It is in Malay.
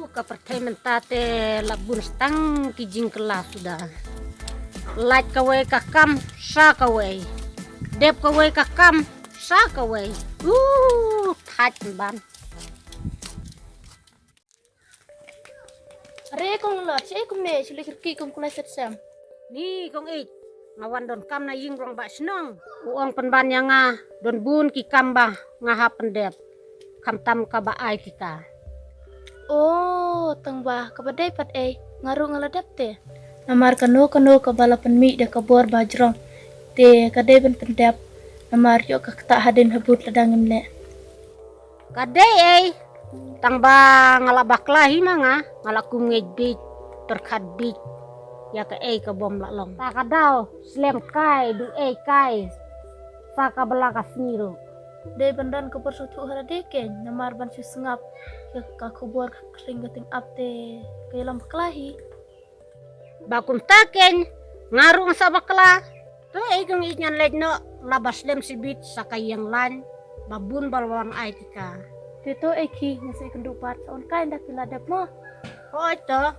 Kapertai mentate labun stang kijing kelas sudah. Light kawai kakam sa kawai. Dep kawai kakam sa kawai. Thach ban. Are kong lot si kong ne sili kirki kong kulai setsam. Ni kong ik ngawan don kam na ying rong ba senong. Uang penban yang don bun ki kamba ngaha pendep. Kam tam ka ba ai kita. Oh, tang ba kabadai pat ngaru ngaladap te. Namar kano ka balapan mi de kabor bajrong. Te kadai ben pendap. Namar yo ka tak hadin habut ladangin ne. Kadai tang ba ngalabak lahi manga ngalakum ngejbit terkat bit ya ka ka bom lalong. Ta kadau slem kai du kai. Saka belaka sniro. Dai bandan kabor sotu haradeken. Namar ban si sengap. Ya ka kubur kering gating apte kailam kelahi. Bakum taken ngarung sa bakla. To kung inyan no labas lem sibit sa kayang lan babun balwang ay tika. Tito ki nasi kendupat on kain dak piladap mo. Oh ito